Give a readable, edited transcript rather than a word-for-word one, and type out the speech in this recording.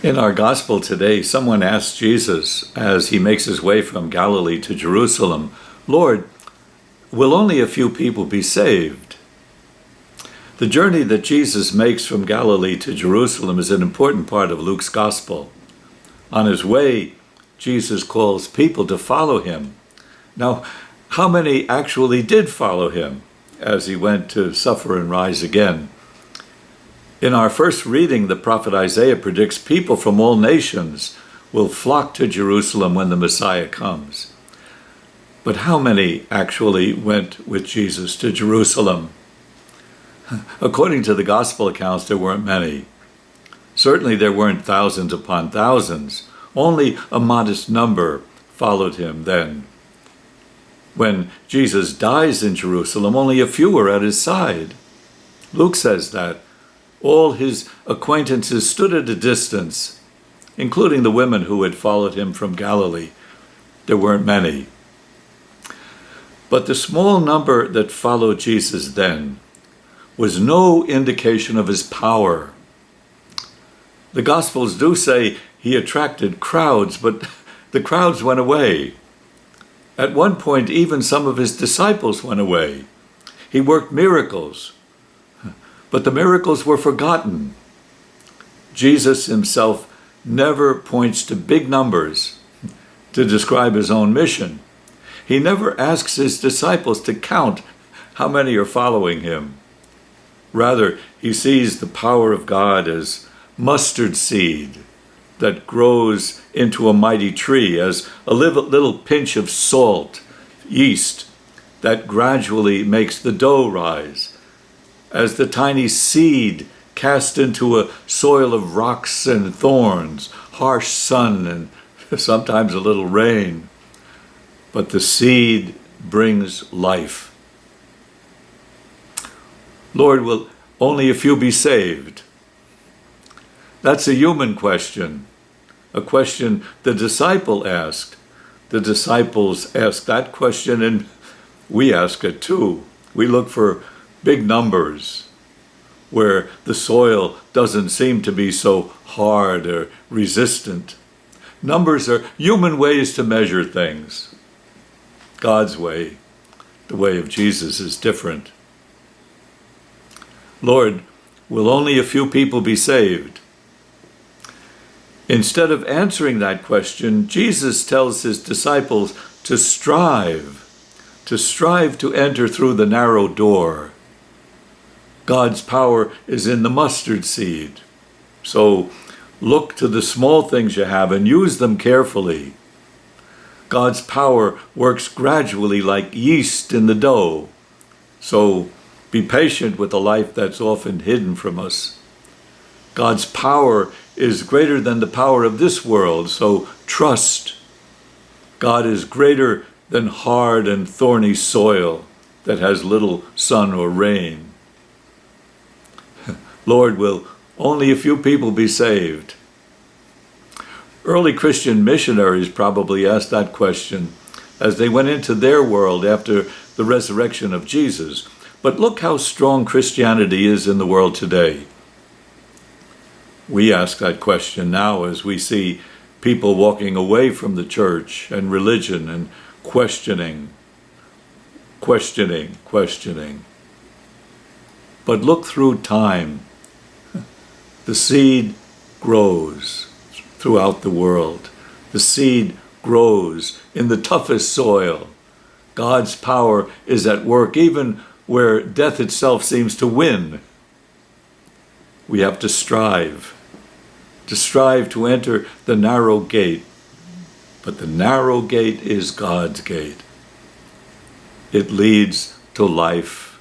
In our gospel today, someone asked Jesus as he makes his way from Galilee to Jerusalem, "Lord, will only a few people be saved?" The journey that Jesus makes from Galilee to Jerusalem is an important part of Luke's gospel. On his way, Jesus calls people to follow him. Now, how many actually did follow him as he went to suffer and rise again? In our first reading, the prophet Isaiah predicts people from all nations will flock to Jerusalem when the Messiah comes. But how many actually went with Jesus to Jerusalem? According to the gospel accounts, there weren't many. Certainly there weren't thousands upon thousands. Only a modest number followed him then. When Jesus dies in Jerusalem, only a few are at his side. Luke says that all his acquaintances stood at a distance, including the women who had followed him from Galilee. There weren't many. But the small number that followed Jesus then was no indication of his power. The Gospels do say he attracted crowds, but the crowds went away. At one point, even some of his disciples went away. He worked miracles, but the miracles were forgotten. Jesus himself never points to big numbers to describe his own mission. He never asks his disciples to count how many are following him. Rather, he sees the power of God as mustard seed that grows into a mighty tree, as a little pinch of salt, yeast, that gradually makes the dough rise, as the tiny seed cast into a soil of rocks and thorns, harsh sun, and sometimes a little rain. But the seed brings life. Lord, will only a few be saved? That's a human question, a question the disciple asked. The disciples asked that question, and we ask it too. We look for big numbers where the soil doesn't seem to be so hard or resistant. Numbers are human ways to measure things. God's way, the way of Jesus, is different. Lord, will only a few people be saved? Instead of answering that question, Jesus tells his disciples to strive to enter through the narrow door. God's power is in the mustard seed. So look to the small things you have and use them carefully. God's power works gradually like yeast in the dough. So be patient with a life that's often hidden from us. God's power is greater than the power of this world, so trust. God is greater than hard and thorny soil that has little sun or rain. Lord, will only a few people be saved? Early Christian missionaries probably asked that question as they went into their world after the resurrection of Jesus. But look how strong Christianity is in the world today. We ask that question now as we see people walking away from the church and religion and questioning. But look through time. The seed grows throughout the world. The seed grows in the toughest soil. God's power is at work even where death itself seems to win. We have to strive to enter the narrow gate. But the narrow gate is God's gate. It leads to life.